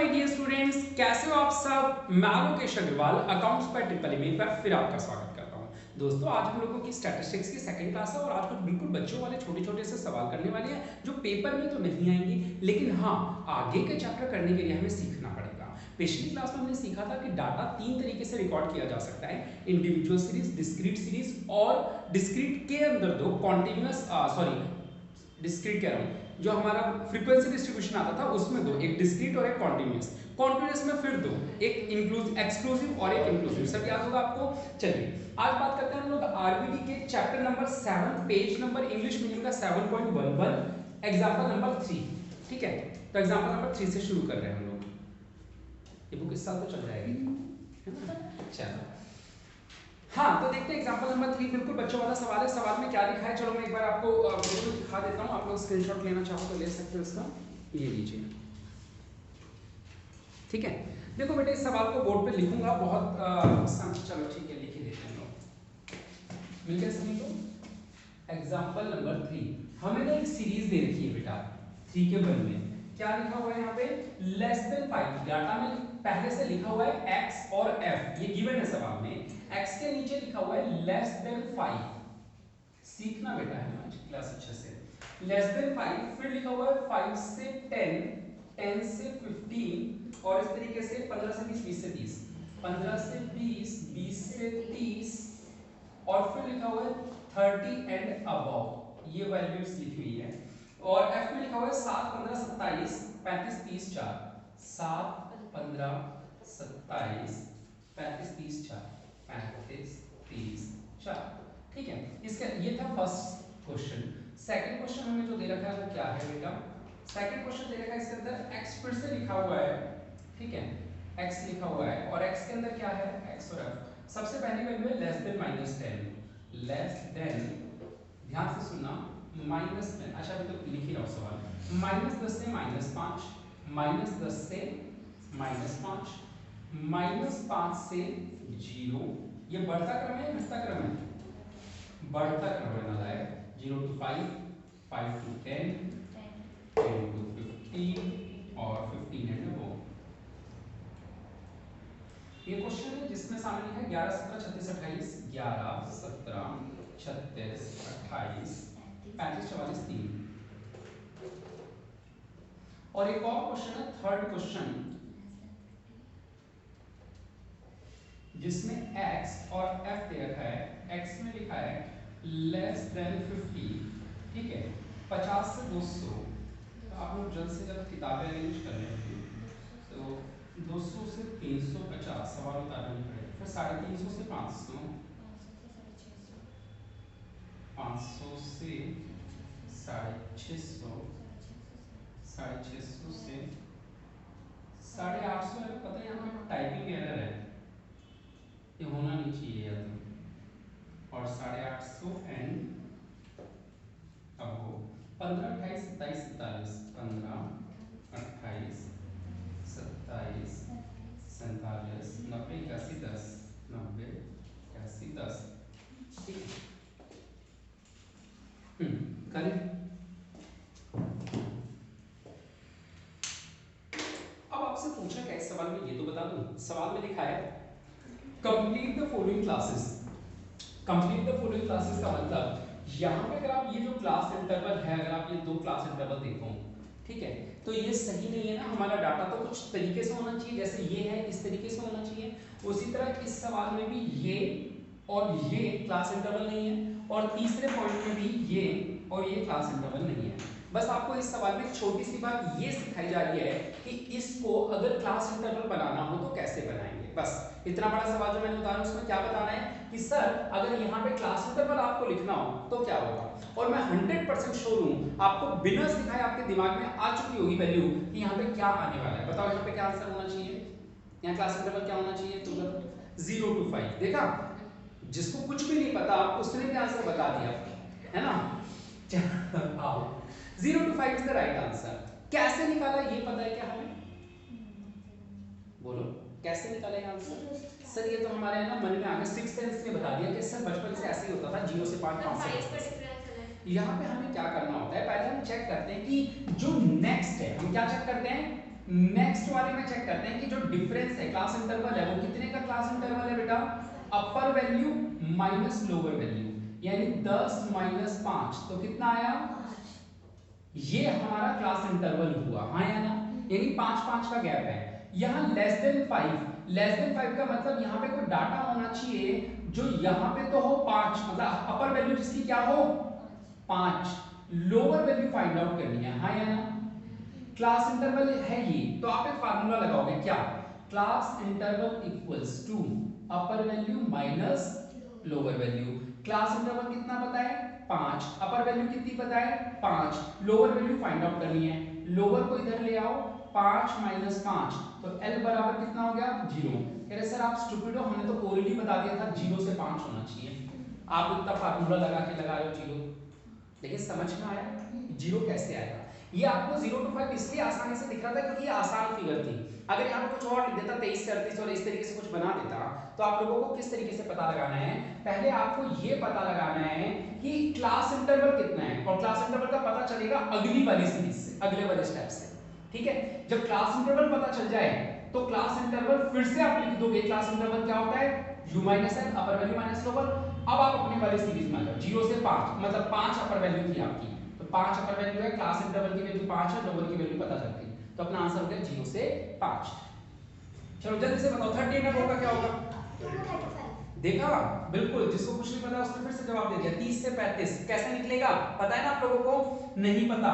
My dear students, कैसे हो आप सब। मैं लोकेश अग्रवाल अकाउंट्स पर ट्रिपल में पर फिर आपका स्वागत करता हूं। दोस्तों, आज हम लोगों की स्टैटिस्टिक्स की सेकंड क्लास है और आज कुछ बिल्कुल बच्चों वाले छोटे छोटे से सवाल करने वाले हैं जो पेपर में तो नहीं आएंगे, लेकिन हाँ आगे के चैप्टर करने के लिए हमें सीखना पड़ेगा। पिछली क्लास में हमने सीखा था कि डाटा 3 तरीके से रिकॉर्ड किया जा सकता है, इंडिविजुअल सीरीज, डिस्क्रीट सीरीज और डिस्क्रीट के अंदर दो कॉन्टिन्यूअस डिस्क्रीट कह रहा हूँ, जो हमारा फ्रीक्वेंसी डिस्ट्रीब्यूशन आता था उसमें दो, एक डिस्क्रीट और एक कॉन्टिन्यूअस। कॉन्टिन्यूअस में फिर दो, एक इंक्लूसिव एक्सक्लूसिव और एक इंक्लूसिव। सब याद होगा आपको। चलिए आज बात करते हैं हम लोग आरबीडी के chapter number 7, page number English medium का 7.11, एग्जांपल नंबर 3। ठीक है, तो एग्जांपल नंबर 3 से शुरू कर रहे हैं हम लोग। ये बुक इस साल तो चल जाएगी, है ना। चलो हाँ, तो देखते हैं एग्जांपल नंबर 3। बिल्कुल बच्चों वाला सवाल है। सवाल में क्या लिखा है, चलो मैं एक बार आपको वीडियो दिखा देता हूँ। आप लोग स्क्रीनशॉट लेना चाहो तो ले सकते हो इसका। ये लीजिए, ठीक है। देखो बेटे, इस सवाल को बोर्ड पे लिखूंगा बहुत चलो ठीक है, लिख ही देते हैं लोग। मिल गया सभी को। एग्जांपल नंबर 3, हमें ना एक सीरीज दे रखी है बेटा 3 के वन में। क्या लिखा हुआ है यहाँ पे, लेस देन 5। डाटा में पहले से लिखा हुआ है x और f, ये गिवन है सवाल में। x के नीचे लिखा हुआ है लेस देन 5। सीखना बेटा है ना क्लास अच्छे से। लेस देन 5, फिर लिखा हुआ है 5 से 10, 10 से 15 और इस तरीके से 15 से 20, 20 से 30, 15 से 20, 20 से 30 और फिर लिखा हुआ है 30 एंड अबव। ये वैल्यूज लिखी हुई है। और f में लिखा हुआ है 7, 15, 27, 35, 30, 4। 7, 15, 27, 35, 30, 4, 35, 30, 4। ठीक है, इसका ये था फर्स्ट क्वेश्चन। सेकंड क्वेश्चन हमें जो दे रखा है वो क्या है बेटा, सेकंड क्वेश्चन दे रखा है, इसके अंदर x फिर से लिखा हुआ है। ठीक है, x लिखा हुआ है और x के अंदर क्या है, x और f। सबसे पहली वैल्यू है लेस देन -10, लेस देन, ध्यान से सुनना, -10। अच्छा अभी तो लिख ही रहा हूं सवाल। -10 से -5, -10 से -5, -5 से 0। ये बढ़ता क्रम है घटता क्रम है, बढ़ता क्रम है नालायक। 0 to 5, 5 to 10, 10 to 15 और 15 एंड अबव। ये क्वेश्चन है जिसमें सामने लिखा है 11, 17, 36, 28, 11, 17, 36, 28, 35, 44, 3। और एक और क्वेश्चन है, थर्ड क्वेश्चन, जिसमें x और f दे रखा है। x में लिखा है लेस देन 50। ठीक है, 50 से 200। तो आप लोग जल्द से जल्द किताबें अरेंज कर लेंगे। तो 200 से 350 सवाल उतारना नहीं पड़ेगा। फिर 350 से 500, 500 से 650, 650 से 850 है। पता है यहाँ पे टाइपिंग एरर है, ये होना नहीं चाहिए या तो। और 850 एंड अब हो 15, 28, 27, 47, 15, 28, 27, 47, 90, 81, 10, 90, 81, 10। ठीक है, करें। अब आपसे पूछा क्या इस सवाल में, ये तो बता दूं। सवाल में लिखा है complete the following classes. Complete the following classes का मतलब, यहाँ पे अगर आप ये जो क्लास इंटरवल है, अगर आप ये दो क्लास इंटरवल देखो, ठीक है, तो ये सही नहीं है ना। हमारा डाटा तो कुछ तरीके से होना चाहिए, जैसे ये है इस तरीके से होना चाहिए। उसी तरह इस सवाल में भी ये और ये क्लास इंटरवल नहीं है, और तीसरे पॉइंट में भी ये और ये क्लास इंटरवल नहीं है। बस आपको इस सवाल में छोटी सी बात ये सिखाई जा रही है कि इसको अगर क्लास इंटरवल बनाना हो तो कैसे बनाएंगे। बस इतना बड़ा सवाल जो मैंने बताया उसमें क्या बताना है कि सर अगर यहाँ पे क्लास इंटरवल आपको लिखना हो तो क्या होगा। और मैं 100% श्योर हूँ आपको बिना सिखाए आपके दिमाग में आ चुकी होगी वैल्यू कि यहाँ पे क्या आने वाला है। बताओ यहाँ पे क्या आंसर होना चाहिए, यहाँ क्लास इंटरवल क्या होना चाहिए, तो 0 to 5। देखा, जिसको कुछ भी नहीं पता उसने भी आंसर बता दिया, है ना। आओ, 0 to 5 is the right answer. कैसे निकाला ये पता है क्या हमें, बोलो कैसे निकाला ये आंसर। सर ये तो हमारे ना मन में आ गया, 6th सेंस ने बता दिया कि सर बचपन से ऐसे ही होता था, 0 से 5, 5 से। यहाँ पे हमें क्या करना होता है, पहले हम चेक करते हैं कि जो नेक्स्ट है, हम क्या चेक करते हैं, नेक्स्ट वाले में चेक करते हैं कि जो डिफरेंस है क्लास इंटरवल है वो कितने का क्लास इंटरवल है बेटा, अपर वैल्यू माइनस लोअर वैल्यू, यानी 10 माइनस 5 तो कितना आया, ये हमारा क्लास इंटरवल हुआ, हाँ या ना, यानी 5 5 का गैप है। यहाँ लेस देन 5 का मतलब यहाँ पे कोई डाटा होना चाहिए जो यहाँ पे तो हो 5, मतलब अपर वैल्यू जिसकी क्या हो 5, लोअर वैल्यू फाइंड आउट करनी है, हाँ या ना। क्लास इंटरवल है ये, तो आप एक फार्मूला लगाओगे क्या, class interval equals to upper value minus lower value. Class interval कितना पता है 5, अपर वैल्यू कितनी पता है 5, लोअर वैल्यू फाइंड आउट करनी है, लोअर को इधर ले आओ 5 माइनस 5 तो L बराबर कितना हो गया 0। कह रहे सर आप स्टूपिड हो, हमने तो ऑलरेडी बता दिया था 0 से 5 होना चाहिए, आप इतना फार्मूला लगा रहे हो 0, लेकिन समझ में आया 0 कैसे आएगा। ये आपको 0 to 5 इसलिए आसानी से दिख रहा था क्योंकि ये आसान फिगर थी, अगर यहाँ पे कुछ और लिख देता 23 से 38 और इस तरीके से कुछ बना देता तो आप लोगों को किस तरीके से पता लगाना है, पहले आपको ये पता लगाना है कि क्लास इंटरवल कितना है, और क्लास इंटरवल का पता चलेगा अगली वाली सीरीज से, अगले वाले स्टेप से, ठीक है। जब क्लास इंटरवल पता चल जाए तो क्लास इंटरवल फिर से आप लिख दोगे, क्लास इंटरवल क्या होता है u माइनस n, अपर वैल्यू माइनस लोअर। अब आप अपने वाले सीरीज में आ जाओ 0 से 5, मतलब 5 अपर वैल्यू थी आपकी, तो 5 अपर वैल्यू है, क्लास इंटरवल की वैल्यू 5 है, लोअर की वैल्यू पता चल गई, तो अपना आंसर हो गया 0 से 5। चलो जल्दी से बताओ 30 में होगा क्या होगा, देखा बिल्कुल, जिसको कुछ नहीं पता उसने फिर से जवाब दे दिया। 30 से 35 कैसे निकलेगा पता है ना आप लोगों को, नहीं पता,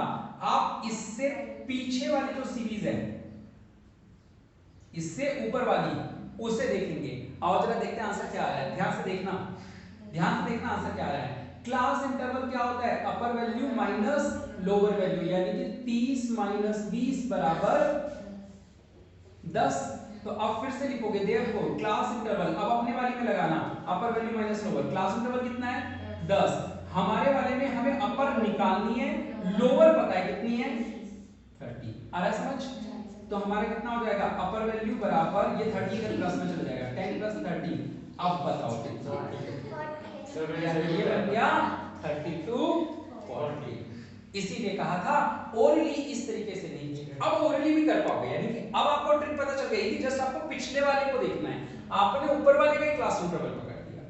आप इससे पीछे वाली जो सीरीज है, इससे ऊपर वाली उसे देखेंगे। आओ जरा देखते हैं आंसर क्या आ रहा है, ध्यान से देखना, ध्यान से देखना आंसर क्या आ रहा है। क्लास इंटरवल क्या होता है, अपर वैल्यू माइनस लोअर वैल्यू, यानी कि 30 माइनस 20 बराबर 10। तो अब फिर से लिखोगे देयरफॉर क्लास इंटरवल, अब अपने वाले में लगाना अपर value minus lower, class interval कितना है 10, हमारे वाले में हमें अपर निकालनी है, लोअर पता है कितनी है 30, आ रहा है समझ। तो हमारा कितना हो जाएगा अपर वैल्यू बराबर, ये 30 का प्लस में चला जाएगा 10 प्लस 30, अब बताओ कितना, ये बन गया 32 40। इसीलिए कहा था ओरली इस तरीके से नहीं, अब ओरली भी कर पाओगे, यानी कि अब आपको ट्रिक पता चल गई थी, जस्ट आपको पिछले वाले को देखना है, आपने ऊपर वाले का ही क्लास इंटरवल पकड़ लिया,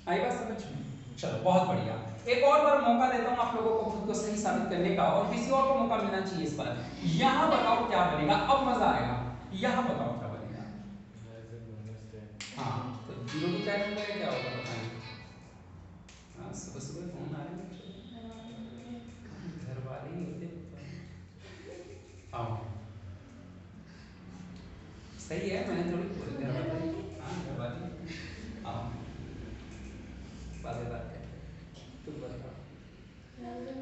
आई बात समझ में। चलो बहुत बढ़िया, एक और बार मौका देता हूं आप लोगों को खुद को सही साबित करने का, और किसी और को मौका मिलना चाहिए इस बार। यहां बताओ क्या बनेगा, अब मजा आएगा, यहां बताओ क्या बनेगा। हाँ तो 0 टू 10 में क्या होगा बताइए। हाँ सुबह सुबह फोन आ रहे हैं, घर वाले ही होते, आओ सही है, मैंने थोड़ी बोली घर वाले, हाँ घर वाले, आओ बातें बात करते हैं, तुम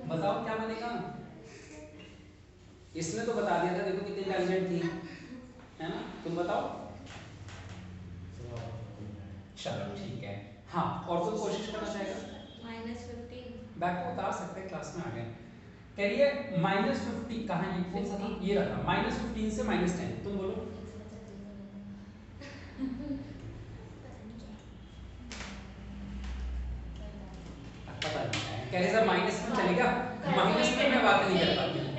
बताओ क्या बनेगा। इसने तो बता दिया था, देखो कितनी इंटेलिजेंट थी, है ना, तुम बताओ। चलो ठीक है, हाँ और कोई कोशिश करना चाहेगा, -15 बैक को उतार सकते हैं, क्लास में आ गए। कहिए -50 कहाँ, ये कौन सा था, ये रखा -15 से -10, तुम बोलो। पता नहीं है, कह रहे सर माइनस में चलेगा, माइनस में मैं बात नहीं कर पाती।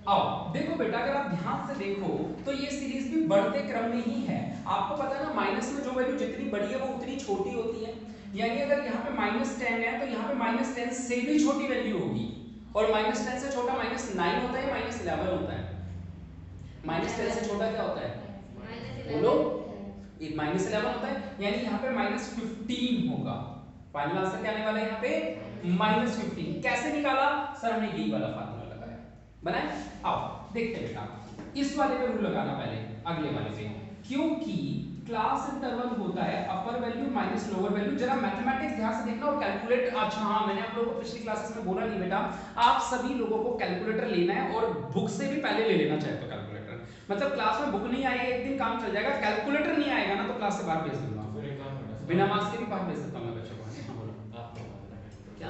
आओ देखो बेटा, अगर आप ध्यान से देखो तो ये सीरीज भी बढ़ते क्रम में ही है, आपको पता है ना माइनस में जो वैल्यू जितनी बड़ी है वो उतनी छोटी होती है, यानी अगर यहाँ पे -10 है तो यहाँ पे -10 से भी छोटी वैल्यू होगी, और -10 से छोटा -9 होता है, -11 होता है, -10 से छोटा क्या होता है बोलो, ये -11 होता है, यानी यहाँ पे -15 होगा, फाइनल आंसर क्या आने वाला है यहाँ पे -15। कैसे निकाला सर, हमने यही वाला फार्मूला लगाया, बनाए। आओ देखते हैं बेटा, इस वाले पे रूल लगाना पहले, अगले वाले पे, क्योंकि क्लास इंटरवल होता है अपर वैल्यू माइनस लोअर वैल्यू। जरा मैथमेटिक्स ध्यान से देखना और कैलकुलेट, अच्छा हाँ मैंने आप लोगों को पिछली क्लासेस में बोला नहीं बेटा, आप सभी लोगों को कैलकुलेटर लेना है, और बुक से भी पहले ले लेना चाहे तो कैलकुलेटर, मतलब क्लास में बुक नहीं आई एक दिन काम चल जाएगा, कैलकुलेटर नहीं आएगा ना तो क्लास से बाहर भेज दूंगा, बिना मार्क्स के भी बाहर भेज सकता हूँ मैं बच्चों को। क्या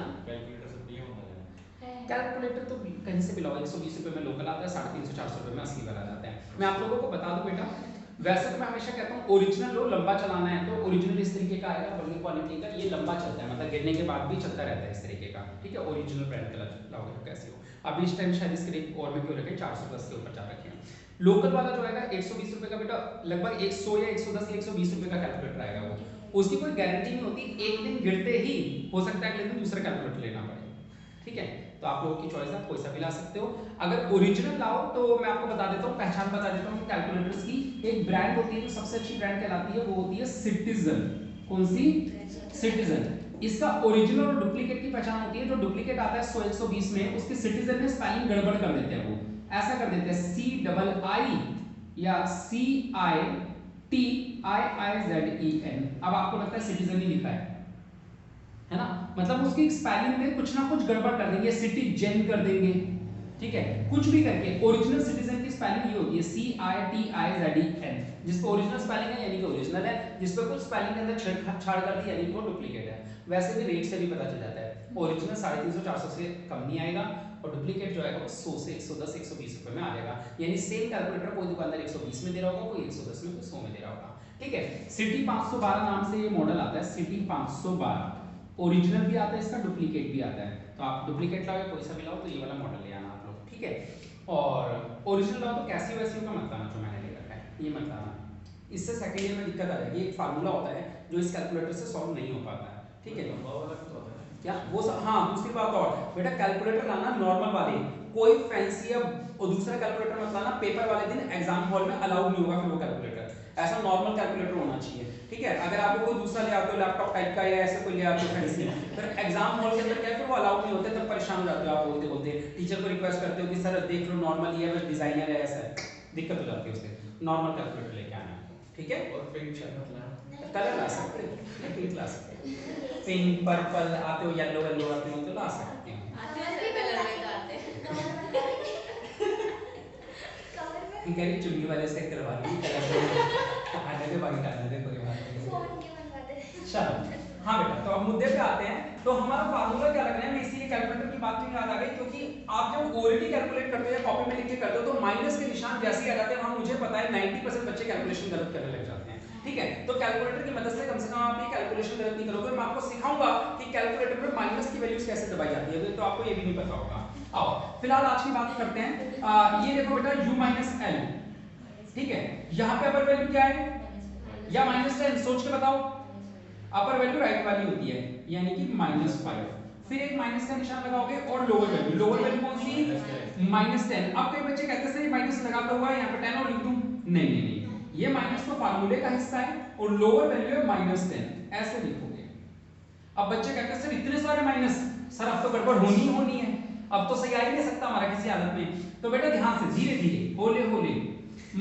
कैलकुलेटर तो कहीं से भी लाओ, 120 रुपए में लोकल आता है, 350 400 रुपए में असली वाला जाता है। मैं आप लोगों को बता दूं बेटा, वैसे तो मैं हमेशा कहता हूँ ओरिजिनल लो, लंबा चलाना है तो ओरिजिनल इस तरीके का आएगा, बड़ी क्वालिटी का, ये लंबा चलता है, मतलब गिरने के बाद भी चलता रहता है इस तरीके का, ठीक है, ओरिजिनल ब्रांड का लाओगे तो कैसे हो। अभी इस टाइम शायद इसके रेट और में क्यों रखे 410 के ऊपर जा रखे हैं। लोकल वाला जो आएगा 120 रुपए का बेटा लगभग 100 या 110 या 120 रुपए का कैलकुलेटर आएगा वो, उसकी कोई गारंटी नहीं होती, एक दिन गिरते ही हो सकता है अगले दिन दूसरा कैलकुलेटर लेना पड़े, ठीक है। तो आप लोगों की चॉइस है, कोई सा भी ला सकते हो। अगर ओरिजिनल लाओ तो मैं आपको बता देता हूँ, पहचान बता देता हूँ कैलकुलेटर्स की। एक ब्रांड होती है जो सबसे अच्छी ब्रांड कहलाती है, वो होती है सिटीजन। कौन सी? सिटीजन। इसका ओरिजिनल और डुप्लीकेट की पहचान होती है, जो डुप्लीकेट आता है 100 120 में, उसके सिटीजन में स्पेलिंग गड़बड़ कर देते हैं, वो ऐसा कर देते हैं CII या CITIIZEN। अब आपको लगता है सिटीजन ही लिखा है ना, मतलब उसकी स्पेलिंग में कुछ ना कुछ गड़बड़ कर देंगे, सिटीजन कर देंगे, ठीक है, कुछ भी करके। ओरिजिनल सिटीजन की स्पेलिंग ये होती है CITIZEN, जिस पे ओरिजिनल स्पेलिंग है यानी कि ओरिजिनल है, जिस पे कुछ स्पेलिंग के अंदर छेड़छाड़ कर दी यानी कि वो डुप्लीकेट है। वैसे भी रेट से भी पता चल जाता है, ओरिजिनल 350 400 से कम नहीं आएगा और डुप्लीकेट जो आएगा वो 100 से 110 120 रुपए में आ जाएगा। यानी सेम कैलकुलेटर कोई दुकानदार 120 में दे रहा होगा, कोई 110 में, कोई 100 में दे रहा होगा, ठीक है। सिटी 512 नाम से ये मॉडल आता है, सिटी 512। ओरिजिनल भी आता है इसका, डुप्लीकेट भी आता है। तो आप डुप्लीकेट लाओ या कोई सा भी लाओ तो ये वाला मॉडल ले आना आप लोग, ठीक है। और ओरिजिनल लाओ तो कैसियो वैसियो का मत लाना, जो मैंने ले रखा है ये मत लाना, इससे सेकंड ईयर में दिक्कत आ जाएगी। एक फार्मूला होता है जो इस कैलकुलेटर से सॉल्व नहीं हो पाता है, ठीक है। क्या वो सब, हाँ दूसरी बात और बेटा, कैलकुलेटर लाना नॉर्मल वाले, कोई फैंसी या दूसरा कैलकुलेटर मत लाना, पेपर वाले दिन एग्जाम हॉल में अलाउड नहीं होगा फिर वो कैलकुलेटर, ऐसा नॉर्मल कैलकुलेटर होना चाहिए, ठीक है। अगर आप कोई दूसरा ले आते हो लैपटॉप टाइप का या ऐसे कोई ले आते हो फैंसी, फिर एग्जाम हॉल के अंदर क्या है फिर वो अलाउड नहीं होते, तब परेशान हो जाते हो आप बोलते बोलते, टीचर को रिक्वेस्ट करते हो कि सर देख लो नॉर्मल ये बस डिजाइनर है, ऐसा है, दिक्कत हो जाती है उससे। नॉर्मल कैलकुलेटर लेके आना, ठीक है। और पिंक मतलब कलर ला सकते हो, पिंक ला सकते हो, पिंक पर्पल आते हो, येलो येलो आते हो तो ला सकते हो, ठीक है। चुन्नी वाले से करवा ली कलर आने के बाकी डालने दे, कोई बात नहीं। चलो हाँ बेटा, तो अब मुद्दे पे आते हैं। तो हमारा फार्मूला क्या रखना है, मैं इसीलिए कैलकुलेटर की बात याद आ गई, क्योंकि आप जब ओरली कैलकुलेट करते हो या कॉपी में लिख के करते हो तो माइनस के निशान जैसे ही आ जाते हैं, वहां मुझे पता है 90% बच्चे कैलकुलेशन गलत करने लग जाते हैं, ठीक है। तो कैलकुलेटर की मदद से कम आप ये कैलकुलेशन गलत नहीं करोगे। मैं आपको सिखाऊंगा कि कैलकुलेटर में माइनस की वैल्यूज कैसे दबाई जाती है, तो आपको ये भी नहीं पता होगा। आओ फिलहाल आज की बात करते हैं। ये देखो बेटा U-L, ठीक है। यहाँ पे अपर वैल्यू क्या है, या -10, सोच के बताओ। अपर वैल्यू राइट वाली होती है यानी कि -5, फिर एक माइनस का निशान लगाओगे और लोअर वैल्यू कौन सी, -10। अब कई बच्चे कहते हैं सर ये माइनस लगाता हुआ है यहाँ पे 10 और लिख दूं, नहीं नहीं नहीं, ये माइनस तो फार्मूले का हिस्सा है और लोअर वैल्यू है -10, ऐसे लिखोगे। अब बच्चे कहते हैं सर इतने सारे माइनस, सर अब तो गड़बड़ होनी है, अब तो सही आ ही नहीं सकता हमारा किसी हालत में। तो बेटा ध्यान से धीरे धीरे होले होले,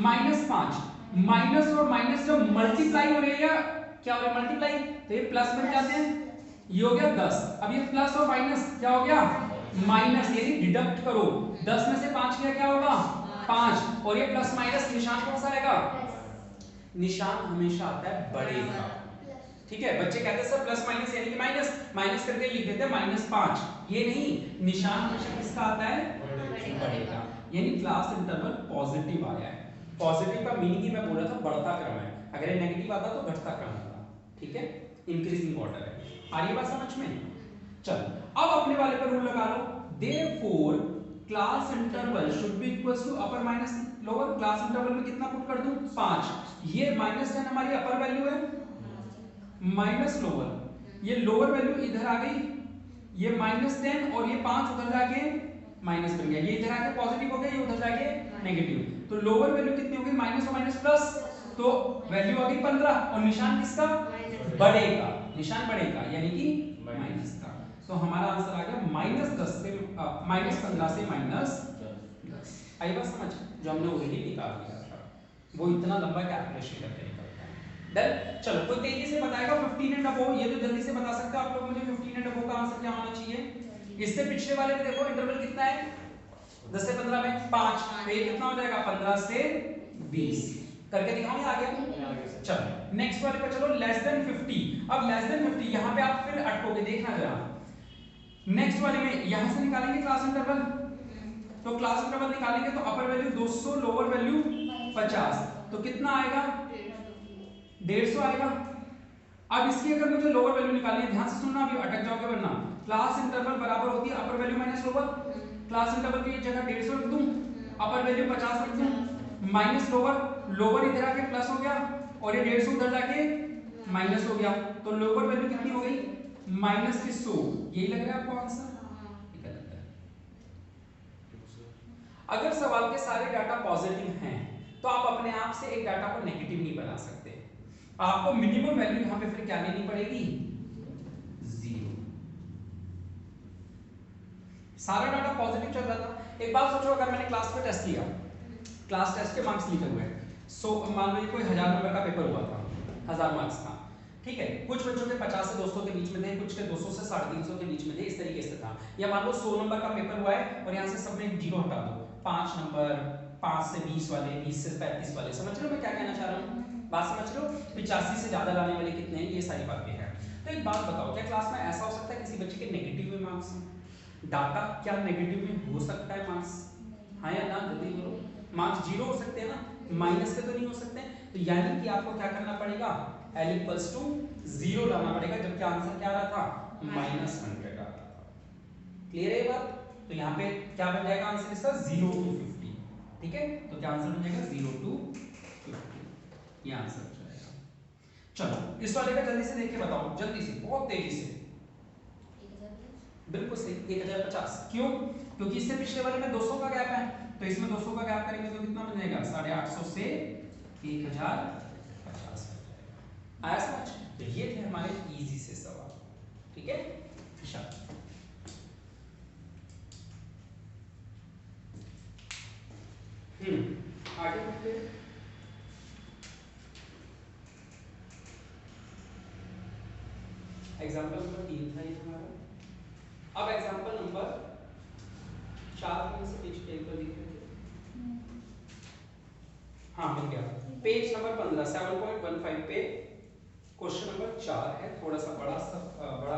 -5, माइनस और माइनस जब मल्टीप्लाई हो रही है, क्या हो रहा है मल्टीप्लाई, तो ये प्लस बन जाते हैं, ये हो गया 10। अब ये प्लस और माइनस क्या हो गया माइनस, यानी डिडक्ट करो, 10 में से 5 किया क्या होगा 5, और ये प्लस माइनस निशान कौन सा आएगा, निशान हमेशा आता है बड़े का, ठीक है। बच्चे कहते हैं सर प्लस माइनस यानी कि माइनस, माइनस करके लिख देते हैं -5, ये नहीं, निशान हमेशा किसका आता है बड़े का, यानी क्लास इंटरवल पॉजिटिव आया है। पॉजिटिव का मीनिंग ही मैं बोल रहा था बढ़ता क्रम है, अगर ये नेगेटिव आता तो घटता क्रम होता, ठीक है, इंक्रीजिंग ऑर्डर है। आ रही बात समझ में, चलो अब अपने वाले पर रूल लगा लो, therefore class interval should be equals to upper minus lower. Class interval में कितना पुट कर दूं 5, ये -10 हमारी अपर वैल्यू है, माइनस लोअर, ये लोअर वैल्यू इधर आ गई, ये -10 और ये 5 उधर जाके माइनस बन गया, ये इधर आके पॉजिटिव हो गया, ये उधर जाके नेगेटिव, तो लोअर वैल्यू कितनी हो गई माइनस और माइनस प्लस, तो वैल्यू आ गई 15 और निशान किसका बड़े का, निशान बड़े का यानी कि माइनस का। तो हमारा आंसर आ गया -10 से -15 से -10। आई बात समझ, जो हमने ऑलरेडी निकाल दिया था, वो इतना लंबा कैलकुलेशन करके निकलता है। डन, चलो कोई तेजी से बताएगा 15 एंड अबव, ये तो जल्दी से बता सकते हो आप लोग मुझे 15 एंड अबव का आंसर क्या होना चाहिए। इससे पिछले वाले में देखो इंटरवल कितना है 10 से 15 में 5, तो ये कितना हो जाएगा 15 से 20, करके दिखाऊं ये आ गया। चलो नेक्स्ट वाले पे चलो, लेस देन 50। अब लेस देन 50 यहां पे आप फिर अटकोगे, देखना जरा, नेक्स्ट वाले में यहां से निकालेंगे क्लास इंटरवल, तो क्लास इंटरवल निकालेंगे तो अपर वैल्यू 200 लोअर वैल्यू 50, तो कितना आएगा 150 आएगा। अब इसकी अगर मुझे लोअर वैल्यू निकालनी है, ध्यान से सुनना, अभी अटक जाओगे वरना, क्लास इंटरवल बराबर होती है अपर value minus lower, class interval की जगह 150 लिख दूं, अपर वैल्यू 50 लिख दूं, माइनस लोअर इधर आके प्लस हो गया और ये 150 उधर जाके माइनस हो गया, तो लोअर वैल्यू कितनी हो गई -100। यही लग रहा है आपको आंसर? अगर सवाल के सारे डाटा पॉजिटिव हैं तो आप अपने आप से एक डाटा को नेगेटिव नहीं बना सकते, आपको मिनिमम वैल्यू यहां पे फिर क्या लेनी पड़ेगी, 0। सारा डाटा पॉजिटिव चल रहा था। एक बात सोचो, अगर मैंने क्लास में टेस्ट लिया, क्लास टेस्ट के मार्क्स लिखे हुए हैं, सो मान लो कोई 1000 नंबर का पेपर हुआ था, 1000 मार्क्स था, ठीक है, कुछ बच्चों के 50 से 200 के बीच में थे, कुछ के 200 से 350 के बीच में थे, इस तरीके से था। या मान लो 100 नंबर का पेपर हुआ है और यहाँ से सब में 0 हटा दो, 5 नंबर, 5 से 20 वाले, 20 से 35 वाले, समझ रहे हो मैं क्या कहना चाह रहा हूँ? बात समझ रहे हो? 85 से ज्यादा लाने वाले कितने हैं, ये सारी बातें हैं। तो एक बात बताओ, क्या क्लास में ऐसा हो सकता है किसी बच्चे के नेगेटिव में मार्क्स हैं? डाटा क्या नेगेटिव में हो सकता है मार्क्स? हाँ या ना, जल्दी बोलो। मार्क्स 0 हो सकते हैं ना, माइनस के तो नहीं हो सकते। तो यानी कि आपको क्या करना पड़ेगा, L इक्वल्स टू 0 लाना पड़ेगा, जबकि आंसर क्या आ रहा था, -100 आ रहा था। क्लियर है ये बात? तो यहाँ पे क्या बन जाएगा आंसर इसका, 0 to 50, ठीक है। तो क्या आंसर बन जाएगा, 0 to 50, ये आंसर हो जाएगा। चलो इस वाले का जल्दी से देख के बताओ, जल्दी से, बहुत तेजी से। बिल्कुल सही, 1050। क्यों? क्योंकि इससे पिछले वाले में 200 का गैप है, तो इसमें 200 का गैप करेंगे तो कितना बन जाएगा, 850 से 1050 आया समझ? तो ये थे हमारे इजी से सवाल, ठीक है। आगे बढ़ते हैं। एग्जाम्पल नंबर 3 था ये हमारा। अब एग्जाम्पल नंबर 4 में से पेज पे एक बार लिख लेते। हाँ मिल गया, पेज नंबर 15 7.15 पे क्वेश्चन नंबर 4 है। थोड़ा सा बड़ा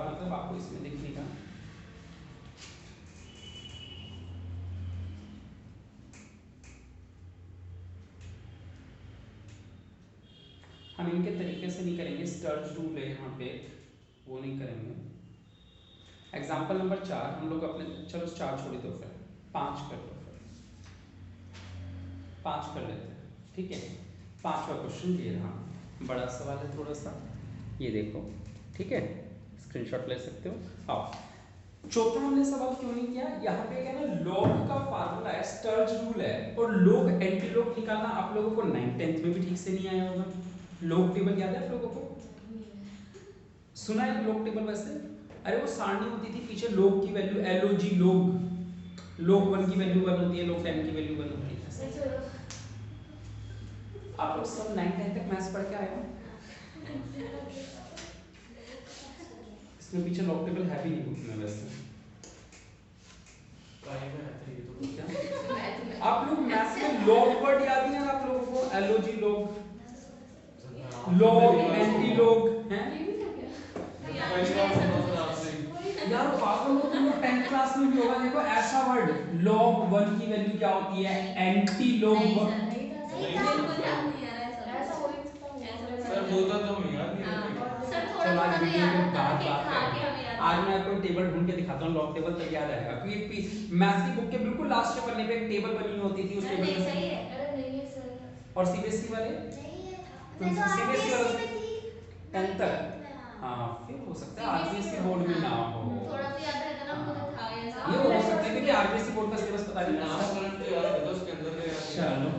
मतलब आपको इसमें लिखने का। हम इनके तरीके से नहीं करेंगे, स्टर्ज रूल है यहाँ पे, वो नहीं करेंगे। एग्जाम्पल नंबर 4 हम लोग अपने, चलो 4 छोड़ दो, फिर 5 कर लो, फिर 5 कर लेते हैं, ठीक है। 5वां क्वेश्चन ये रहा, बड़ा सवाल है थोड़ा सा, ये देखो, ठीक है, स्क्रीनशॉट ले सकते हो आप। चौथा हमने सवाल क्यों नहीं किया, यहाँ पे क्या है ना, लॉग का फार्मूला है, स्टर्ज रूल है, और लॉग एंटी लॉग निकालना आप लोगों को 9th 10th में भी ठीक से नहीं आया होगा। लॉग टेबल याद है आप लोगों को? सुना है लॉग टेबल? वैसे अरे वो सारणी होती थी पीछे, लॉग की वैल्यू LOG लॉग 1 की वैल्यू 1 होती है, लॉग 10 की वैल्यू 1 होती है। आप लोग सब 9th 10th तक मैथ्स पढ़ के आए हो? इसमें पीछे लॉग टेबल है भी नहीं बुक में वैसे। आप लोग मैथ्स में लॉग वर्ड याद नहीं है आप लोगों को? LOG लॉग एंटी लॉग हैं यार, पागल हो तुम लोग, 10th क्लास में भी होगा। देखो ऐसा वर्ड, लॉग 1 की वैल्यू क्या होती है, एंटी लॉग। आज मैं आपको टेबल ढूंढ के दिखाता हूँ, लॉग टेबल तक याद आएगा, क्योंकि मैथ्स की बुक के बिल्कुल लास्ट के पन्ने पे एक टेबल बनी होती थी, उस टेबल में। और सीबीएसई वाले, सीबीएसई वाले 10th तक, हाँ फिर हो सकता है आरबीएसई बोर्ड में ना हो, थोड़ा सा याद रहता ना, मुझे था ऐसा, ये हो सकता है क्योंकि आरबीएसई बोर्ड का सिलेबस पता नहीं था। चलो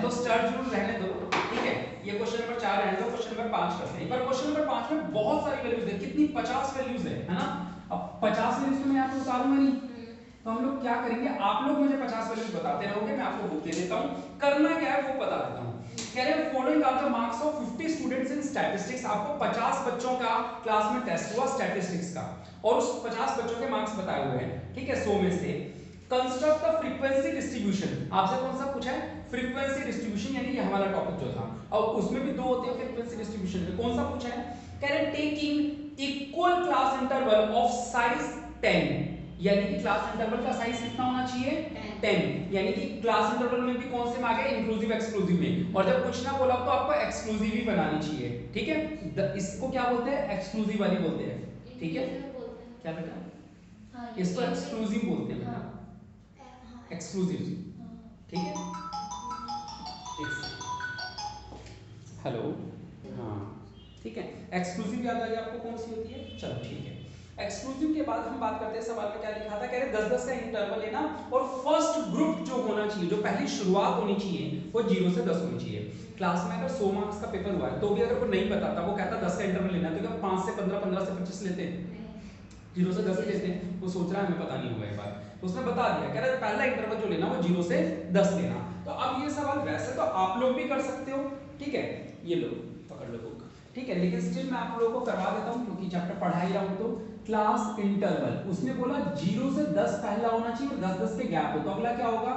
तो स्टार्ट जरूर रहने दो, ठीक है। ये क्वेश्चन नंबर 4 रहने दो, क्वेश्चन नंबर 5 करते हैं। पर क्वेश्चन नंबर 5 में बहुत सारी वैल्यूज है, कितनी 50 वैल्यूज है ना। अब 50 वैल्यूज तो मैं यहाँ पे उतारूंगा नहीं, तो हम लोग क्या करेंगे, आप लोग मुझे 50 वैल्यूज बताते रहोगे, मैं आपको बुक दे देता हूँ, करना क्या है वो बता देता हूँ। कह रहे हैं following are the marks of 50 students in statistics. आपको 50 बच्चों का क्लास में टेस्ट हुआ स्टैटिस्टिक्स का, और उस 50 बच्चों के मार्क्स बताए हुए हैं, ठीक है, 100 में से। कंस्ट्रक्ट द फ्रीक्वेंसी डिस्ट्रीब्यूशन, आपसे कौन सा पूछा है, फ्रीक्वेंसी डिस्ट्रीब्यूशन, यानी ये हमारा टॉपिक जो था, और उसमें भी दो होते हैं फ्रीक्वेंसी डिस्ट्रीब्यूशन में। कौन सा पूछा है, कह रहे हैं taking equal class interval of size 10, यानी कि क्लास इंटरवल का साइज कितना होना चाहिए, 10, यानी कि क्लास इंटरवल में भी कौन से में आ गए, इंक्लूसिव एक्सक्लूसिव में। और जब कुछ ना बोला तो आपको एक्सक्लूसिव ही बनानी चाहिए, ठीक है। इसको क्या बोलते हैं, एक्सक्लूसिव वाली बोलते हैं, ठीक है। क्या बेटा, हाँ, इसको ये- एक्सक्लूसिव बोलते हैं हाँ, बेटा, एक्सक्लूसिव। ठीक है, हेलो, हाँ ठीक है। एक्सक्लूसिव याद आ गया आपको कौन सी होती है? चलो ठीक है। एक्सक्लूसिव के बाद हम बात करते हैं, सवाल में क्या लिखा था, कह रहे 10-10 का इंटरवल लेना और फर्स्ट ग्रुप जो होना चाहिए, जो पहली शुरुआत होनी चाहिए वो 0 से 10 होनी चाहिए। क्लास में अगर 100 मार्क्स का पेपर हुआ है तो भी अगर वो नहीं बताता, वो कहता 10 का इंटरवल लेना है, तो क्या 5 से 15, 15 से 25 लेते हैं? 0 से 10 ही लेते हैं। वो सोच रहा है हमें पता नहीं होगा एक बार, तो उसने बता दिया, कह रहा पहला इंटरवल जो लेना वो 0 से 10 लेना। तो अब ये सवाल वैसे तो आप लोग भी कर सकते हो, ठीक है, ये लो पकड़ लो बुक, ठीक है, लेकिन स्टिल मैं आप लोगों को करवा देता हूँ क्योंकि चैप्टर पढ़ा ही रहा हूँ। तो क्लास इंटरवल उसने बोला 0 से 10 पहला होना चाहिए और 10-10 के गैप हो, तो अगला क्या होगा?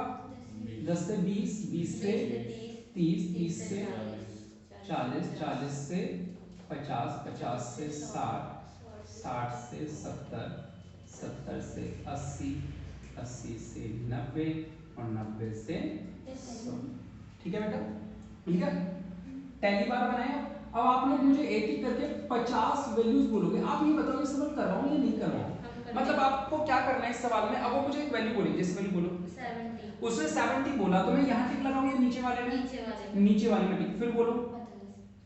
10 से 20, 20 से 30, 30 से 40, 40 से 50, 50 से 60, 60 से 70, 70 से 80, 80 से 90 और 90 से 100। ठीक है बेटा, ठीक है, टैली बार बनाया। अब आप लोग मुझे एक एक करके 50 वैल्यूज बोलोगे। आप ये बताओ ये सवाल कर रहा हूँ या नहीं कर रहा हूँ? मतलब आपको क्या करना है इस सवाल में, अब वो मुझे एक वैल्यू बोली, जैसे वैल्यू बोलो 70, उसने 70 बोला तो मैं यहाँ टिक लगाऊं या नीचे वाले में? नीचे वाले में टिक। फिर बोलो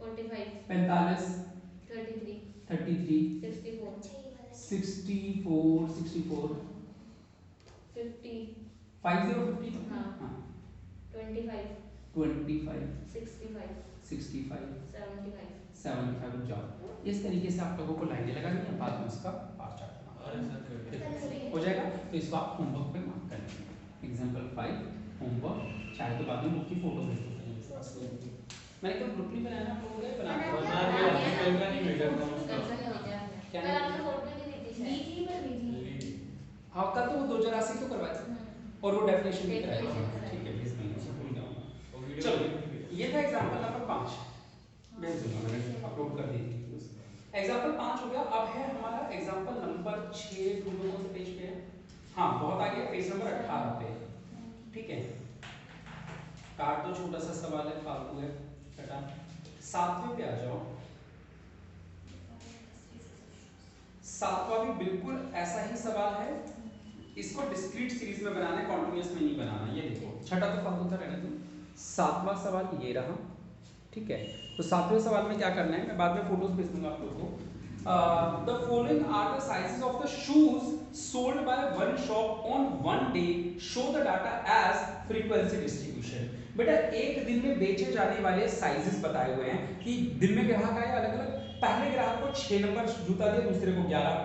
45, 45, 33, 33, 64, 64, 64, 50, 50, हाँ, हाँ, 25, 25, 65, 65, 75, 75 रुक जाओ। इस तरीके से आप लोगों को लाइनें लगानी है, बाद में उसका बार चार्ट बनाना हो जाएगा। तो इसको आप होमवर्क पे मार्क कर लेंगे। एग्जांपल 5 होमवर्क, चाहे तो बाद में बुक की फोटो भेज दो मेरे पास। मैंने क्या ग्रुप नहीं बनाया आप लोगों ने? बना हाँ, कल तो वो 2080 तो करवाए थे और वो डेफिनेशन भी कराई थी। ठीक है, भेज देंगे, उसे भूल जाऊंगा। चलो ये था एग्जांपल नंबर 5, भेज दूंगा, मैंने अपलोड कर दी थी। एग्जांपल 5 हो गया। अब है हमारा एग्जांपल नंबर 6, तुम लोगों से पेज पे है, हाँ बहुत आगे, पेज नंबर 18 पे। ठीक है, काट दो, छोटा सा सवाल है, फालतू है, हटा। 7वें पे आ जाओ। 7वां भी बिल्कुल ऐसा ही सवाल है, इसको डिस्क्रीट सीरीज में बनाना है, कॉन्टिन्यूअस में नहीं बनाना। ये देखो, छठा तो फालतू था, रहने दो। 7वां सवाल ये रहा, ठीक है। तो 7वें सवाल में क्या करना है, मैं बाद में फोटोज भेज दूंगा आप लोगों को। The following are the sizes of the shoes sold by one shop on one day. Show the data as frequency distribution. बेटा एक दिन में बेचे जाने वाले साइजेस बताए हुए हैं कि दिन में ग्राहक आए अलग अलग। पहले ग्राहक को 6 नंबर जूता दिया, दूसरे को 11,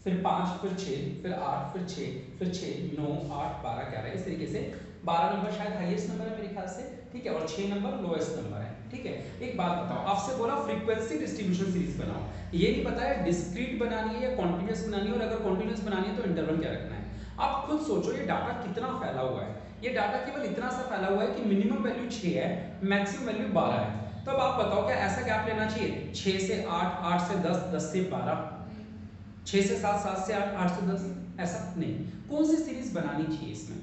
फिर 5, फिर 6, फिर 8, फिर 6, फिर 6, 9, 8, 12, 11, इस तरीके से 12 नंबर शायद हाईएस्ट नंबर है मेरे ख्याल से, ठीक है, और 6 नंबर लोएस्ट नंबर है। ठीक है, एक बात बताओ, आपसे बोला फ्रीक्वेंसी डिस्ट्रीब्यूशन सीरीज बनाओ, ये नहीं बताया डिस्क्रीट बनानी है या कॉन्टिन्यूअस बनानी है, और अगर कॉन्टिन्यूअस बनानी है तो इंटरवल क्या रखना है। आप खुद सोचो ये डाटा कितना फैला हुआ है। ये डाटा केवल इतना सा फैला हुआ है कि मिनिमम वैल्यू 6 है, मैक्सिमम वैल्यू 12 है। तो अब आप बताओ क्या ऐसा गैप लेना चाहिए 6 से 8, 8 से 10, 10 से 12, 6 से 7, 7 से 8, 8 से 10, ऐसा नहीं। कौन सी सीरीज बनानी चाहिए इसमें?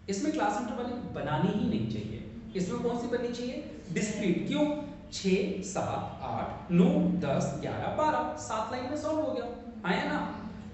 इसमें क्लास इंटरवल बनानी ही नहीं चाहिए। इसमें कौन सी बननी चाहिए? डिस्क्रीट। क्यों? 6, 7, 8, 9, 10, 11, 12, 7 लाइन में सॉल्व हो गया, आया ना?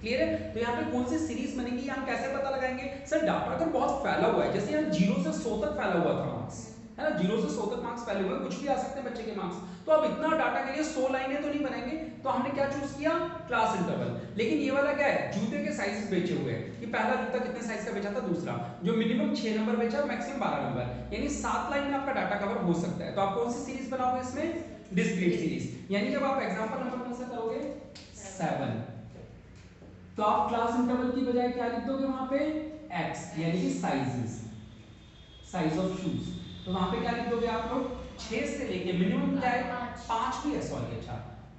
क्लियर है? तो यहाँ पे कौन सी सीरीज बनेगी, हम कैसे पता लगाएंगे? सर डाटा अगर बहुत फैला हुआ है, जैसे यहाँ 0 से 100 तक फैला हुआ था मार्क्स, है ना, 0 से 100 तक मार्क्स फैले हुए, कुछ भी आ सकते हैं बच्चे के मार्क्स। तो अब इतना डाटा के लिए 100 लाइनें तो नहीं बनाएंगे, तो हमने क्या चूज किया? Class interval. लेकिन ये वाला क्या है? जूते के साइजेस बेचे हुए हैं कि पहला जूता कितने साइज का बेचा था, दूसरा जो मिनिमम 6 नंबर बेचा, मैक्सिमम 12 नंबर, यानी 7 लाइन में आपका डाटा कवर हो सकता है। तो आप कौन सी सीरीज बनाओगे इसमें? Discrete series. यानी जब आप एग्जांपल नंबर कौन सा करोगे? 7, तो आप क्लास इंटरवल की बजाय क्या लिख दोगे वहां पे? x, यानी कि साइजेस, साइज ऑफ शूज। तो वहां पे क्या लिख दोगे आप लोग? 6 से लेके मिनिमम क्या है? 5 भी है, सॉरी, अच्छा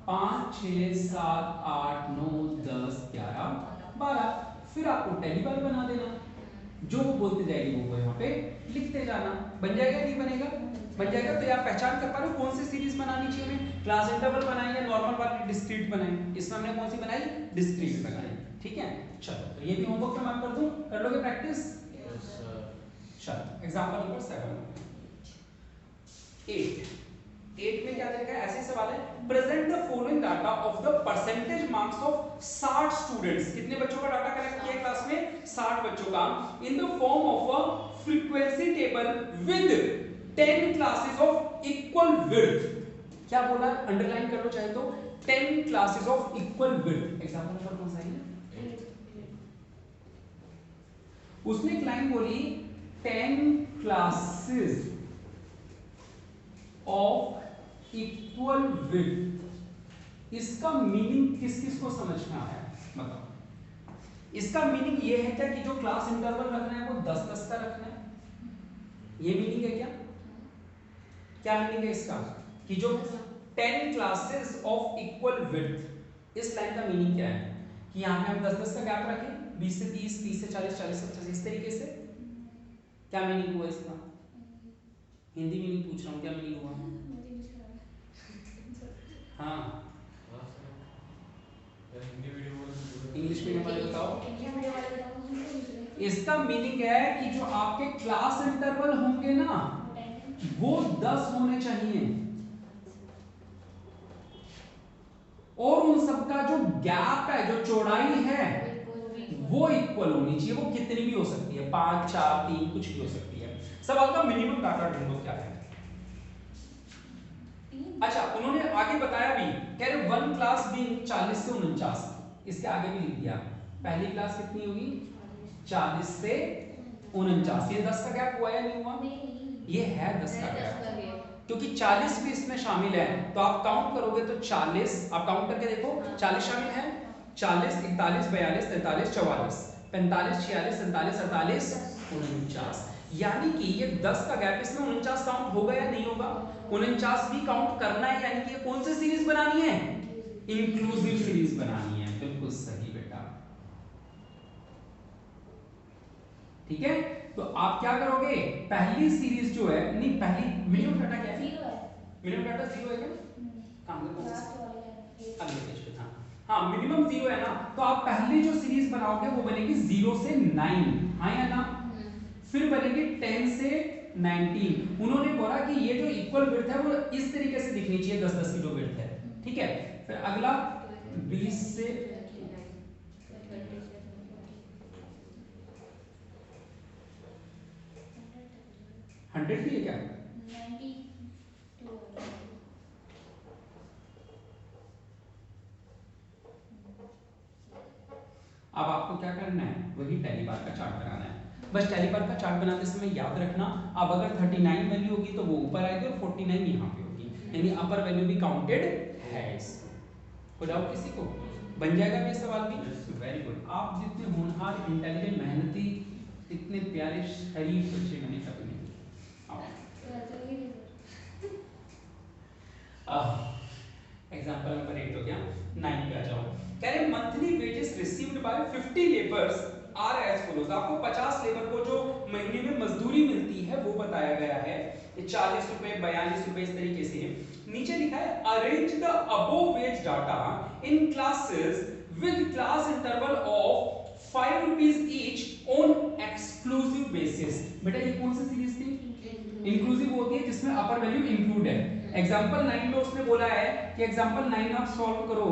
5, 6, 7, 8, 9, 10, 11, 12। फिर आपको टैली बार बना देना, जो वो बोलते जाएगी वो यहाँ पे लिखते जाना। बन जाएगा नहीं बनेगा? बन जाएगा। तो आप पहचान कर पा रहे हो कौन सी सीरीज बनानी चाहिए हमें? क्लास इंटरवल बनाई या नॉर्मल वाली डिस्क्रीट बनाई? इसमें हमने कौन सी बनाई? डिस्क्रीट बनाई। ठीक है, चलो तो ये भी होमवर्क में मार्क कर दूं, कर लोगे प्रैक्टिस? Yes sir. चलो एग्जांपल नंबर 7, 8 8 में क्या दे रखा है, ऐसे सवाल है, present the following data of the percentage marks of 60 students, कितने बच्चों का डाटा कलेक्ट किया क्लास में, 60 बच्चों का, in the form of a frequency table with 10 classes of equal width. क्या बोला, अंडरलाइन कर लो चाहे तो, 10 classes of equal width. Example number कौन सा है, उसने एक लाइन बोली 10 क्लासेस ऑफ इक्वल विड्थ। इसका मीनिंग किस किस को समझ में आया बताओ। इसका मीनिंग ये है क्या कि जो क्लास इंटरवल रखना है वो 10-10 का रखना है, ये मीनिंग है क्या, क्या मीनिंग है इसका, कि जो 10 क्लासेस ऑफ इक्वल विड्थ, इस लाइन का मीनिंग क्या है कि यहां पे हम 10-10 का गैप रखें, 20 से 30, 30 से 40, 40 से 50, इस तरीके से। क्या मीनिंग हुआ इसका, हिंदी मीनिंग पूछ रहा हूँ, क्या मीनिंग हुआ, हाँ इंग्लिश मीडियम वाले बताओ। इसका मीनिंग है कि जो आपके क्लास इंटरवल होंगे ना वो 10 होने चाहिए, और उन सबका जो गैप है, जो चौड़ाई है वो इक्वल होनी चाहिए। वो कितनी भी हो सकती है, 5, 4, 3, कुछ भी हो सकती है। सवाल का मिनिमम डाटा ढूंढो क्या है। अच्छा, उन्होंने आगे बताया भी, कह रहे 1 क्लास भी 40 से 49, इसके आगे भी लिख दिया, पहली क्लास कितनी होगी 40 से 49। ये 10 का गैप हुआ या नहीं हुआ, ये है 10 का गैप, क्योंकि 40 भी इसमें शामिल है। तो आप काउंट करोगे तो 40, आप काउंट करके देखो, 40 शामिल है, 40, 41, 42, 43, 44, 45, 46, 47, 48, 49, यानी कि ये 10 का गैप, इसमें 49 काउंट होगा या नहीं होगा, 49 भी काउंट करना है, यानी कि कौन सी सीरीज बनानी है, इंक्लूसिव सीरीज बनानी है। बिल्कुल सही बेटा, ठीक है। तो आप क्या करोगे, पहली सीरीज जो है, नहीं पहली मिनिमम डाटा क्या है, मिनिमम डाटा 0 है क्या, काम अगले पेज पे था, हाँ मिनिमम 0 है ना, तो आप पहली जो सीरीज बनाओगे वो बनेगी 0 से 9, हाँ या ना, फिर बनेगी 10 से 19। उन्होंने बोला कि ये जो इक्वल विड्थ है वो इस तरीके से दिखनी चाहिए, 10-10 की जो विड्थ है, ठीक है। फिर अगला 20 से 100 भी है क्या, 92। अब आपको क्या करना है, वही टैली बार का चार्ट बनाना है। बस टैली बार का चार्ट बनाते समय याद रखना, अब अगर 39 वैल्यू होगी तो वो ऊपर आएगी और 49 यहाँ पे होगी, यानी अपर वैल्यू भी काउंटेड है इसमें। कोई डाउट किसी को, बन जाएगा ये सवाल भी, वेरी गुड। आप जितने होनहार, इंटेलिजेंट, मेहनती, इतने प्यारे शरीफ बच्चे मैंने कभी नहीं। एग्जांपल नंबर 8 हो गया, 9 पे आ जाओ। कह रहे monthly wages received by 50 labours are as follows. आपको 50 लेबर को जो महीने में मजदूरी मिलती है वो बताया गया है, ये 40 रुपए, 42 रुपए, इस तरीके से। नीचे लिखा है arrange the above wage data in classes with class interval of 5 rupees each on exclusive basis. बेटा ये कौन सी सीरीज थी, इंक्लूसिव होती है जिसमें अपर वैल्यू इंक्लूड है। एग्जांपल 9 में उसने बोला है कि एग्जांपल 9 आप सॉल्व करो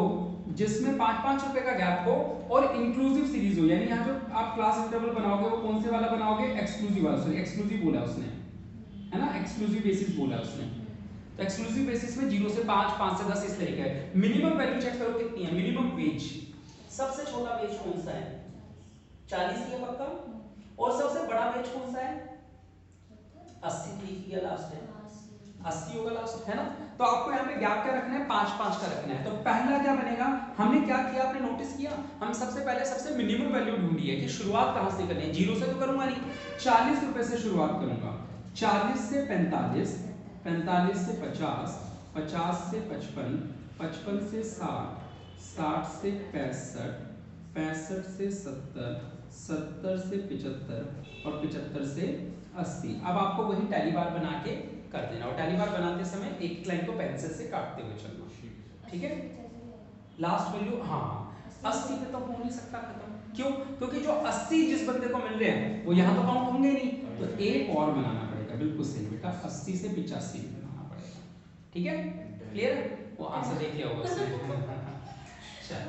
जिसमें 5-5 रुपए का गैप हो और इंक्लूसिव सीरीज हो, यानी यहाँ जो आप क्लास इंटरवल बनाओगे वो कौन से वाला बनाओगे, एक्सक्लूसिव वाला। सॉरी एक्सक्लूसिव बोला उसने, है ना, एक्सक्लूसिव बेसिस बोला उसने। तो एक्सक्लूसिव बेसिस में 0 से 5, 5 से 10, इस तरीके है। मिनिमम वैल्यू चेक करो कितनी है, मिनिमम वेज, सबसे छोटा वेज कौन सा है, 40 ही है पक्का, और सबसे बड़ा वेज कौन सा है, 80 लिख दिया लास्ट है, 80 होगा लास्ट, है ना। तो आपको यहाँ पे गैप क्या रखना है, 5-5 का रखना है। तो पहला क्या बनेगा, हमने क्या किया, आपने नोटिस किया, हम सबसे पहले सबसे मिनिमम वैल्यू ढूंढी है कि शुरुआत कहां से करनी है, 0 से तो करूंगा नहीं, 40 रुपए से शुरुआत करूंगा। 40 से 45, 45 से 50, 50 से 55, 55 से 60, 60 से 65, 65 से 70, 70 से 75 और 75 से 80। अब आपको वही टैली बार बना के कर देना, और टैली बार बनाते समय एक लाइन को पेंसिल से काटते हुए चलना, ठीक है। लास्ट वैल्यू, हाँ 80 पे तो हो नहीं सकता खत्म, क्यों, क्योंकि जो 80 जिस बंदे को मिल रहे हैं वो यहाँ तो काउंट होंगे नहीं, तो एक और बनाना पड़ेगा। बिल्कुल सही बेटा, 80 से 85 बनाना पड़ेगा, ठीक है, क्लियर है? वो आंसर देख लिया होगा उसने। चलो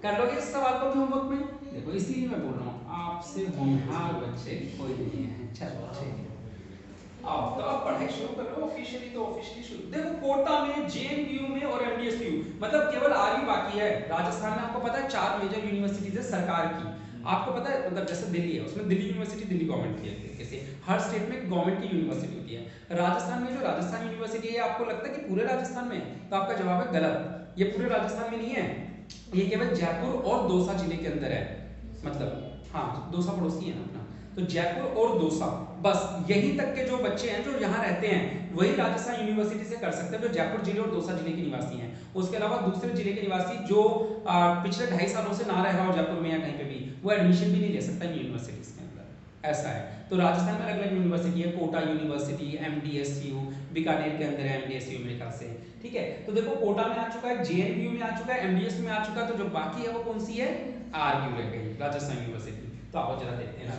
कर लोगे इस सवाल को भी होमवर्क में? देखो इसलिए मैं बोल रहा हूँ आपसे होनहार बच्चे कोई नहीं है। चलो ठीक है, आओ तो अब पढ़ाई शुरू कर लो ऑफिशियली। तो ऑफिशियली शुरू देखो, कोटा में, जेएनयू में और एमडीएसयू, मतलब केवल आरवी बाकी है। राजस्थान में आपको पता है 4 मेजर यूनिवर्सिटीज है सरकार की, आपको पता है, मतलब जैसे दिल्ली है उसमें दिल्ली यूनिवर्सिटी दिल्ली गवर्नमेंट की है, तरीके से हर स्टेट में गवर्नमेंट की यूनिवर्सिटी होती है। राजस्थान में जो राजस्थान यूनिवर्सिटी है, आपको लगता है कि पूरे राजस्थान में, तो आपका जवाब है गलत। ये पूरे राजस्थान में नहीं है, ये केवल जयपुर और दौसा जिले के अंदर है। मतलब हाँ, दौसा पड़ोसी है ना अपना, तो जयपुर और दौसा, बस यहीं तक के जो बच्चे हैं जो यहाँ रहते हैं वही राजस्थान यूनिवर्सिटी से कर सकते हैं, जो जयपुर जिले और दौसा जिले के निवासी हैं। उसके अलावा दूसरे जिले के निवासी जो पिछले 2.5 सालों से ना रहा हो जयपुर में या कहीं पे भी, वो एडमिशन भी नहीं ले सकता यूनिवर्सिटीज के अंदर, ऐसा है। तो राजस्थान में अलग अलग यूनिवर्सिटी है, कोटा यूनिवर्सिटी, एमडीएसयू, बीकानेर के अंदर है एमडीएसयू मेरे ख्याल से, ठीक है। तो देखो कोटा में आ चुका है, जेएनयू में आ चुका है, एमडीएसयू में आ चुका है, तो जो बाकी है वो कौन सी है? आरयू रह गई, राजस्थान यूनिवर्सिटी। तो आओ जरा देखते हैं ना,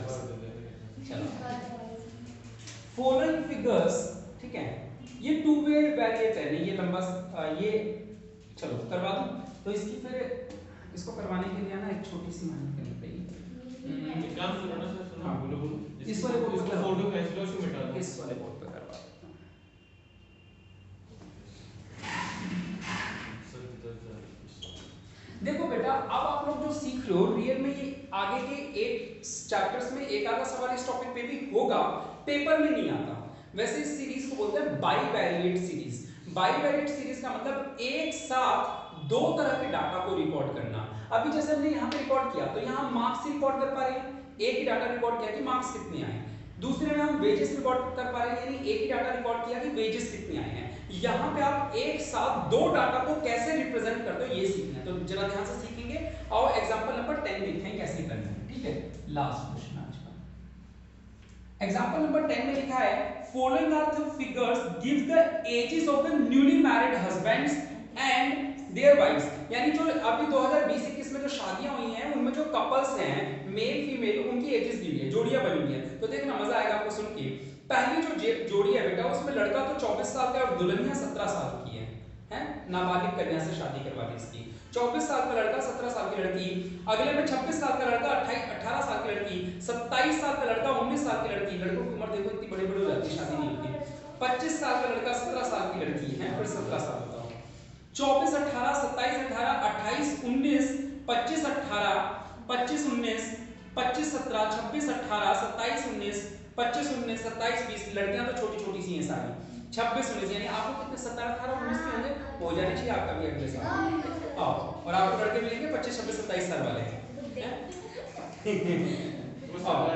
चलो फॉलोइंग फिगर्स, ठीक है, ये टू वे वैरिएट है, नहीं ये लंबा ये, चलो करवा दूं। तो इसकी फिर इसको करवाने के लिए ना एक छोटी सी मेहनत करनी पड़ेगी। एक काम करो ना सर, सुनो, हाँ, बोलो बोलो, इस वाले बोर्ड इसको पे फोटो खींच लो, उसको मिटा दो। इस वाले बोर्ड पे करवा देता हूं। देखो बेटा, अब आप लोग जो सीख रहे हो रियल में, ये आगे के 8 चैप्टर्स में एक आधा सवाल इस टॉपिक पे भी होगा, पेपर में नहीं आता। वैसे इस सीरीज को बोलते हैं बाईवैरिएट सीरीज। बाईवैरिएट सीरीज का मतलब एक साथ 2 तरह के डाटा को रिकॉर्ड करना। अभी जैसे हमने यहाँ पे रिकॉर्ड किया, तो यहाँ मार्क्स रिकॉर्ड कर पा रहे हैं, एक ही डाटा रिकॉर्ड किया कि मार्क्स कितने आए। दूसरे में हम वेजेस रिकॉर्ड कर पा रहे हैं, यानी एक ही डाटा रिकॉर्ड किया कि वेजेस कितने आए हैं। यहाँ पे आप एक साथ 2 डाटा को कैसे रिप्रेजेंट करते हो ये सीखना है, तो जरा ध्यान से सीखेंगे। और एग्जांपल नंबर 10 देखते हैं कैसे करना है, ठीक है। लास्ट क्वेश्चन आज का एग्जांपल नंबर 10 में लिखा है, following are the figures give the ages of the newly married husbands and their wifes, यानी जो अभी 2020-21 में जो शादियां हुई हैं उनमें जो कपल्स हैं मेल फीमेल, उनकी एजेस दी हुई है, जोड़ियां बनी हुई हैं। तो देखना मजा आएगा आपको सुन के। पहली जो जोड़ी है बेटा, उसमें लड़का तो 24 साल का और दुल्हनिया 17 साल की है, हैं? नाबालिग कन्या से शादी करवा दी इसकी। 24 साल का लड़का, 17 साल की लड़की। अगले में 26 साल का लड़का, 18 साल की लड़की, 27 साल का लड़का, 19 साल की लड़की। लड़कों की उम्र देखो इतनी बड़ी-बड़ी हो जाती है, शादी नहीं होती। 25 साल का लड़का, 17 साल की लड़की है, फिर 17 साल होता है। 24 18 27 18 28 19 25 18 25 19 25 17 26 18 27 19 25 19 27 20। लड़कियां तो छोटी छोटी सी हैं सारी, 26 19, यानी आपको कितने 17 18 19 के होंगे, हो जाने चाहिए आपका भी अगले साल। आओ, और आपको लड़के मिलेंगे 25 26 27 साल वाले। वो सारा